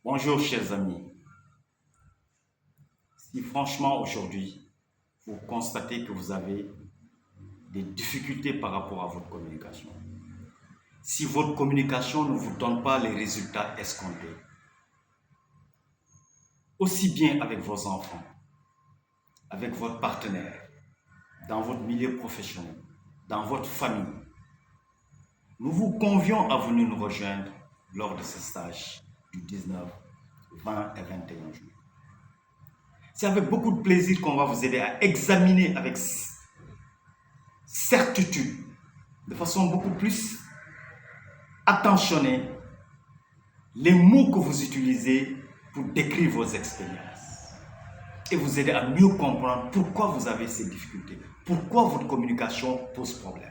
Bonjour chers amis. Si franchement aujourd'hui, vous constatez que vous avez des difficultés par rapport à votre communication, si votre communication ne vous donne pas les résultats escomptés, aussi bien avec vos enfants, avec votre partenaire, dans votre milieu professionnel, dans votre famille, nous vous convions à venir nous rejoindre lors de ce stage du 19, 20 et 21 juillet. C'est avec beaucoup de plaisir qu'on va vous aider à examiner avec certitude, de façon beaucoup plus attentionnée, les mots que vous utilisez pour décrire vos expériences et vous aider à mieux comprendre pourquoi vous avez ces difficultés, pourquoi votre communication pose problème.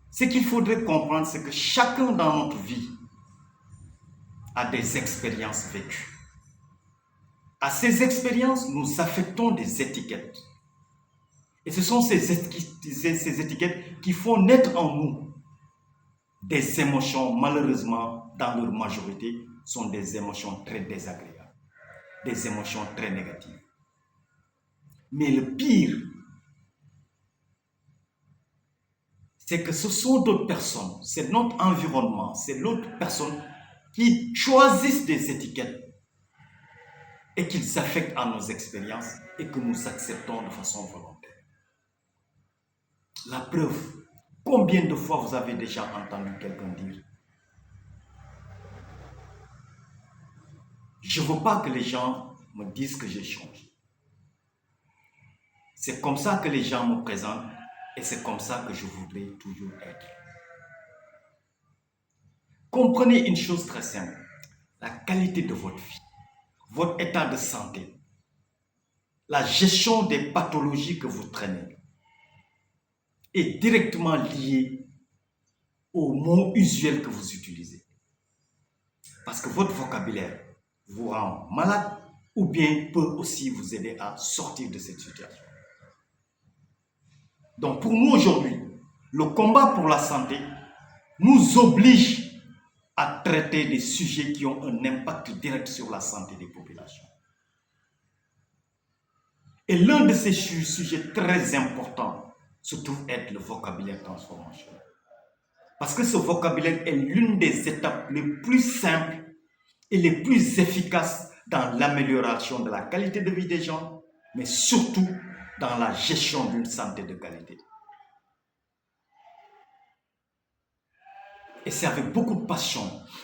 Ce qu'il faudrait comprendre, c'est que chacun dans notre vie a des expériences vécues. À ces expériences, nous affectons des étiquettes. Et ce sont ces étiquettes qui font naître en nous des émotions, malheureusement, dans leur majorité, sont des émotions très désagréables, des émotions très négatives. Mais le pire, c'est que ce sont d'autres personnes, c'est notre environnement, c'est l'autre personne qui choisissent des étiquettes et qu'ils affectent à nos expériences et que nous acceptons de façon volontaire. La preuve, combien de fois vous avez déjà entendu quelqu'un dire « Je ne veux pas que les gens me disent que j'ai changé. C'est comme ça que les gens me présentent et c'est comme ça que je voudrais toujours être. » Comprenez une chose très simple, la qualité de votre vie, votre état de santé, la gestion des pathologies que vous traînez est directement liée aux mots usuels que vous utilisez. Parce que votre vocabulaire vous rend malade ou bien peut aussi vous aider à sortir de cette situation. Donc pour nous aujourd'hui, le combat pour la santé nous oblige à traiter des sujets qui ont un impact direct sur la santé des populations. Et l'un de ces sujets très importants se trouve être le vocabulaire transformationnel. Parce que ce vocabulaire est l'une des étapes les plus simples et les plus efficaces dans l'amélioration de la qualité de vie des gens, mais surtout dans la gestion d'une santé de qualité. Et c'est avec beaucoup de passion,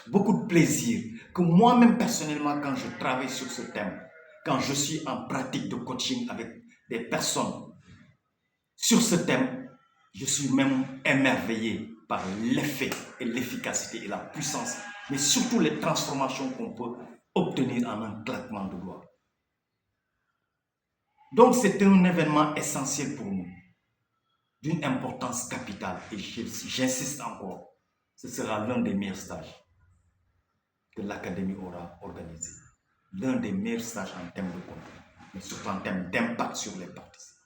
beaucoup de plaisir que moi-même personnellement, quand je travaille sur ce thème, quand je suis en pratique de coaching avec des personnes sur ce thème, je suis même émerveillé par l'effet et l'efficacité et la puissance, mais surtout les transformations qu'on peut obtenir en un claquement de doigts. Donc c'est un événement essentiel pour nous, d'une importance capitale, et j'insiste encore, ce sera l'un des meilleurs stages que l'Académie aura organisé. L'un des meilleurs stages en termes de contenu, mais surtout en termes d'impact sur les participants.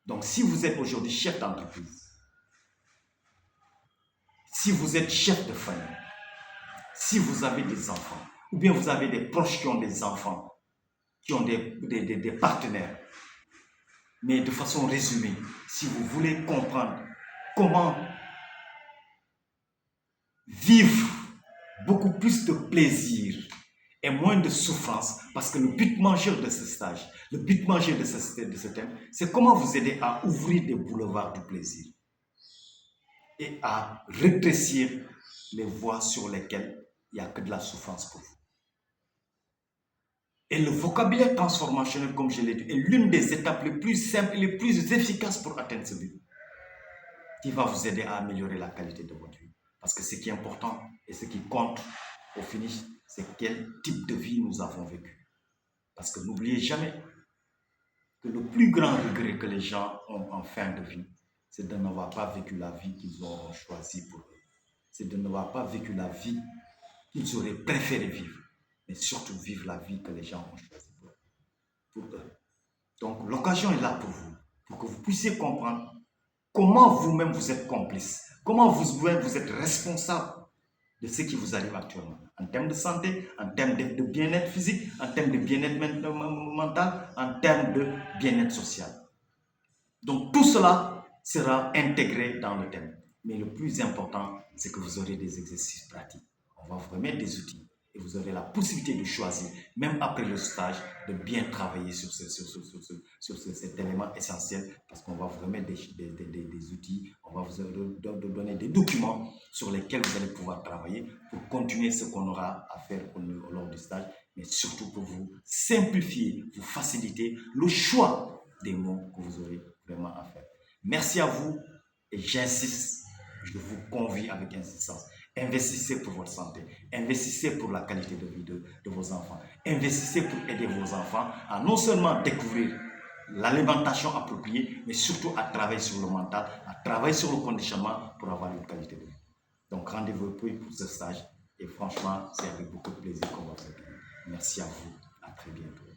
Donc si vous êtes aujourd'hui chef d'entreprise, si vous êtes chef de famille, si vous avez des enfants, ou bien vous avez des proches qui ont des enfants, qui ont des partenaires, mais de façon résumée, si vous voulez comprendre comment vivre beaucoup plus de plaisir et moins de souffrance, parce que le but majeur de ce stage, le but majeur de ce thème, c'est comment vous aider à ouvrir des boulevards du plaisir et à rétrécir les voies sur lesquelles il n'y a que de la souffrance pour vous. Et le vocabulaire transformationnel, comme je l'ai dit, est l'une des étapes les plus simples et les plus efficaces pour atteindre ce but, qui va vous aider à améliorer la qualité de votre vie. Parce que ce qui est important et ce qui compte au finish, c'est quel type de vie nous avons vécu. Parce que n'oubliez jamais que le plus grand regret que les gens ont en fin de vie, c'est de n'avoir pas vécu la vie qu'ils ont choisie pour eux. C'est de n'avoir pas vécu la vie qu'ils auraient préféré vivre, mais surtout vivre la vie que les gens ont choisie pour eux. Donc l'occasion est là pour vous, pour que vous puissiez comprendre comment vous-même vous êtes complice, comment vous-même vous êtes responsable de ce qui vous arrive actuellement, en termes de santé, en termes de bien-être physique, en termes de bien-être mental, en termes de bien-être social. Donc tout cela sera intégré dans le thème. Mais le plus important, c'est que vous aurez des exercices pratiques. On va vous remettre des outils et vous aurez la possibilité de choisir, même après le stage, de bien travailler sur cet élément essentiel parce qu'on va vous remettre des outils, on va vous donner des documents sur lesquels vous allez pouvoir travailler pour continuer ce qu'on aura à faire lors du stage, mais surtout pour vous simplifier, vous faciliter le choix des mots que vous aurez vraiment à faire. Merci à vous et j'insiste, je vous convie avec insistance. Investissez pour votre santé, investissez pour la qualité de vie de vos enfants, investissez pour aider vos enfants à non seulement découvrir l'alimentation appropriée, mais surtout à travailler sur le mental, à travailler sur le conditionnement pour avoir une qualité de vie. Donc rendez-vous pour ce stage et franchement, c'est avec beaucoup de plaisir qu'on va faire. Merci à vous, à très bientôt.